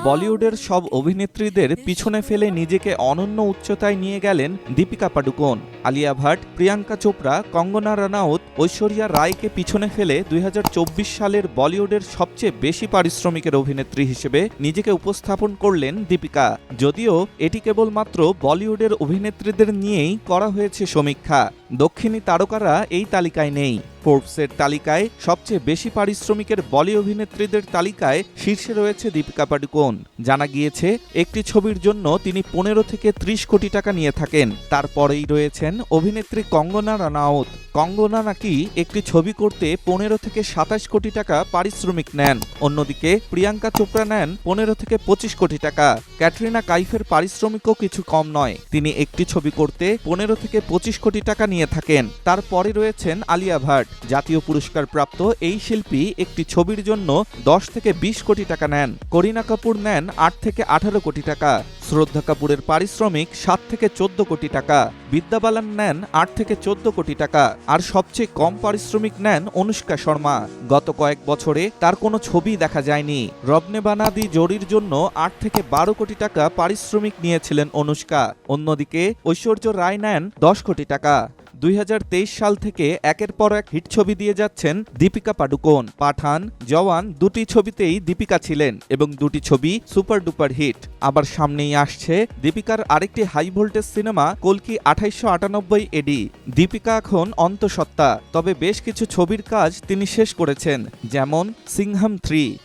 বলিউডের সব অভিনেত্রীদের পিছনে ফেলে নিজেকে অনন্য উচ্চতায় নিয়ে গেলেন দীপিকা পাডুকোন। আলিয়া ভাট, প্রিয়াঙ্কা চোপড়া, কঙ্গনা রানাউত, ঐশ্বরিয়া রায়কে পিছনে ফেলে ২০২৪ সালের বলিউডের সবচেয়ে বেশি পারিশ্রমিকের অভিনেত্রী হিসেবে নিজেকে উপস্থাপন করলেন দীপিকা। যদিও এটি কেবলমাত্র বলিউডের অভিনেত্রীদের নিয়েই করা হয়েছে সমীক্ষা। দক্ষিণী তারকারা এই তালিকায় নেই। ফোর্বসের তালিকায় সবচেয়ে বেশি পারিশ্রমিকের বলি অভিনেত্রীদের তালিকায় শীর্ষে রয়েছে দীপিকা পাডুকোন। জানা গিয়েছে একটি ছবির জন্য তিনি ১৫ থেকে ৩০ কোটি টাকা নিয়ে থাকেন। তারপরেই রয়েছেন অভিনেত্রী কঙ্গনা রানাউত। কঙ্গনা নাকি একটি ছবি করতে ১৫ থেকে ২৭ কোটি টাকা পারিশ্রমিক নেন। অন্যদিকে প্রিয়াঙ্কা চোপড়া নেন ১৫ থেকে ২৫ কোটি টাকা। ক্যাটরিনা কাইফের পারিশ্রমিকও কিছু কম নয়। তিনি একটি ছবি করতে ১৫ থেকে ২৫ কোটি টাকা নিয়ে থাকেন। তারপরে রয়েছেন আলিয়া ভাট। জাতীয় পুরস্কার প্রাপ্ত এই শিল্পী একটি ছবির জন্য ১০ থেকে ২০ কোটি টাকা নেন। করিনা কাপুর নেন ৮ থেকে ১৮ কোটি টাকা। শ্রদ্ধা কাপুরের পারিশ্রমিক ৭ থেকে ১৪ কোটি টাকা। বিদ্যা বালান নেন ৮ থেকে ১৪ কোটি টাকা। আর সবচেয়ে কম পারিশ্রমিক নেন অনুষ্কা শর্মা। গত কয়েক বছরে তার কোনো ছবি দেখা যায়নি। রবনে বানাদি জোড়ির জন্য ৮ থেকে ১২ কোটি টাকা পারিশ্রমিক নিয়েছিলেন অনুষ্কা। অন্যদিকে ঐশ্বর্য রায় নেন ১০ কোটি টাকা। ২০২৩ সাল থেকে একের পর এক হিট ছবি দিয়ে যাচ্ছেন দীপিকা পাডুকোন। পাঠান, জওয়ান দুটি ছবিতেই দীপিকা ছিলেন এবং দুটি ছবি সুপার ডুপার হিট। আবার সামনেই আসছে দীপিকার আরেকটি হাই ভোল্টেজ সিনেমা কল্কি ২৮৯৮ এডি। দীপিকা এখন অন্তঃসত্ত্বা, তবে বেশ কিছু ছবির কাজ তিনি শেষ করেছেন, যেমন সিংহাম ৩।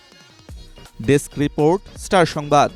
ডেস্ক রিপোর্ট, স্টার সংবাদ।